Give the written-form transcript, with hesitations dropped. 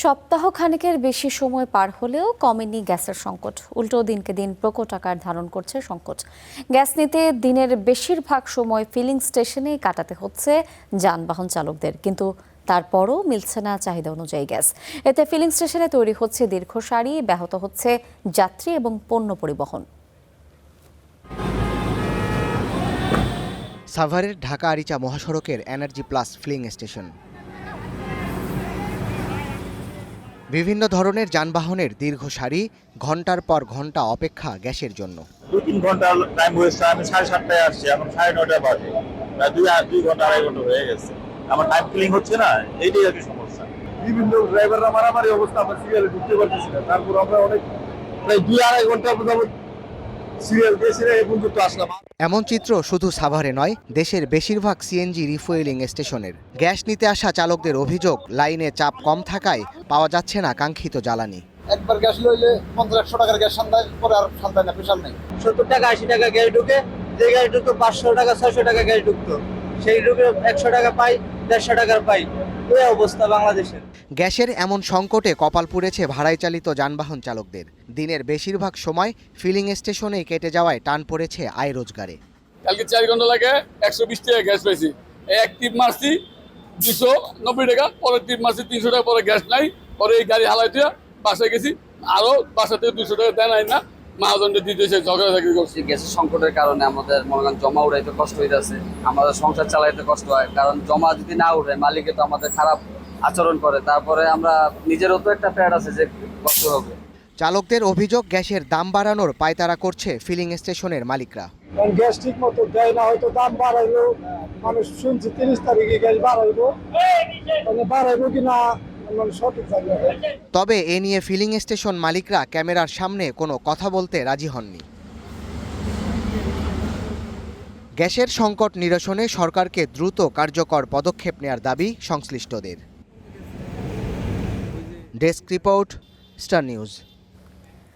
সপ্তাহ খানেকের বেশি সময় পার হলেও কমেনি গ্যাসের সংকট। উল্টো দিনকে দিন প্রকট আকার ধারণ করছে সংকট। গ্যাস নিতে দিনের বেশিরভাগ সময় ফিলিং স্টেশনেই কাটাতে হচ্ছে যানবাহন চালকদের, কিন্তু তারপরও মিলছে না চাহিদা অনুযায়ী গ্যাস। এতে ফিলিং স্টেশনে তৈরি হচ্ছে দীর্ঘ সারি, ব্যাহত হচ্ছে যাত্রী এবং পণ্য পরিবহন। সাভারের ঢাকা আরিচা মহাসড়কের এনার্জি প্লাস ফিলিং স্টেশন। বিভিন্ন ধরনের যানবাহনের দীর্ঘ সারি, ঘন্টার পর ঘন্টা অপেক্ষা গ্যাসের জন্য। 2-3 ঘন্টা টাইম ওয়েস্ট। আমি 7:30টায় আসছি, এখন 9:30 বাজে। প্রায় 2 ঘন্টা 2.5 ঘন্টা হয়ে গেছে। আমার টাইম ফিলিং হচ্ছে না, এইটাই আর কি সমস্যা। বিভিন্ন ড্রাইভাররা মারামারি অবস্থা, আমরা সিরিয়ালে ঢুকতে পারতেছি না। তারপর আমরা অনেক প্রায় 2-2.5 ঘন্টা পর্যন্ত সিরিয়াল দিয়েছি, এই পর্যন্ত আসলাম। এমন চিত্র শুধু সাভারে নয়, দেশের বেশিরভাগ সিএনজি রিফুয়েলিং স্টেশনের। গ্যাস নিতে আসা চালকদের অভিযোগ, লাইনে চাপ কম থাকায় পাওয়া যাচ্ছে না কাঙ্ক্ষিত জ্বালানি। একবার গ্যাস লইলে 50-100 টাকার গ্যাস সান্দায়, পরে আর সান্দায় না, পেশাল নেই। 70 টাকা 80 টাকা গ্যাস ঢুকে, যে গ্যাস ঢুকতো 500 টাকা 600 টাকা গ্যাস ঢুকতো, সেই ঢুকে 100 টাকা পাই, 150 টাকার পাই। এই অবস্থা বাংলাদেশের। গ্যাসের এমন সংকটে কপাল পুড়েছে ভাড়ায় চালিত যানবাহন চালকদের। দিনের বেশিরভাগ সময় ফিলিং স্টেশনেই কেটে যাওয়ায় টান পড়েছে আয় রোজগারে। কালকে 4 ঘন্টা লাগে 120 টাকা গ্যাস পাইছি। এক টিপ মারছি 290 টাকা, পরের টিপ মারছি 300 টাকা, পরে গ্যাস নাই। পরে এই গাড়ি হালাই দিয়ে বাসায় গেছি, আরো বাসা থেকে 200 টাকা দেয় নাই না, মহাজনটা দিতেছে, ঝগড়া ঝাঁকি করছি। গ্যাসের সংকটের কারণে আমাদের মনে করেন জমা উঠাইতে কষ্ট হইতেছে, আমাদের সংসার চালাইতে কষ্ট হয়। কারণ জমা যদি না উঠে, মালিকে তো আমাদের খারাপ আচরণ করে, তারপরে আমরা নিজেরও তো একটা প্যাড আছে যে কষ্ট হবে। চালকদের অভিযোগ, গ্যাসের দাম বাড়ানোর পায়তারা করছে ফিলিং স্টেশনের মালিকরা। কারণ গ্যাস ঠিক মতো দেয় না, হয়তো দাম বাড়াইলো, মানুষ শুনছি 30 তারিখে গ্যাস বাড়াইবো, মানে বাড়াইবো কিনা মানে সঠিক জানি না। তবে এ নিয়ে ফিলিং স্টেশন মালিকরা ক্যামেরার সামনে কোনো কথা বলতে রাজি হননি। গ্যাসের সংকট নিরসনে সরকারকে দ্রুত কার্যকর পদক্ষেপ নেয়ার দাবি সংশ্লিষ্টদের। Desk report, star news.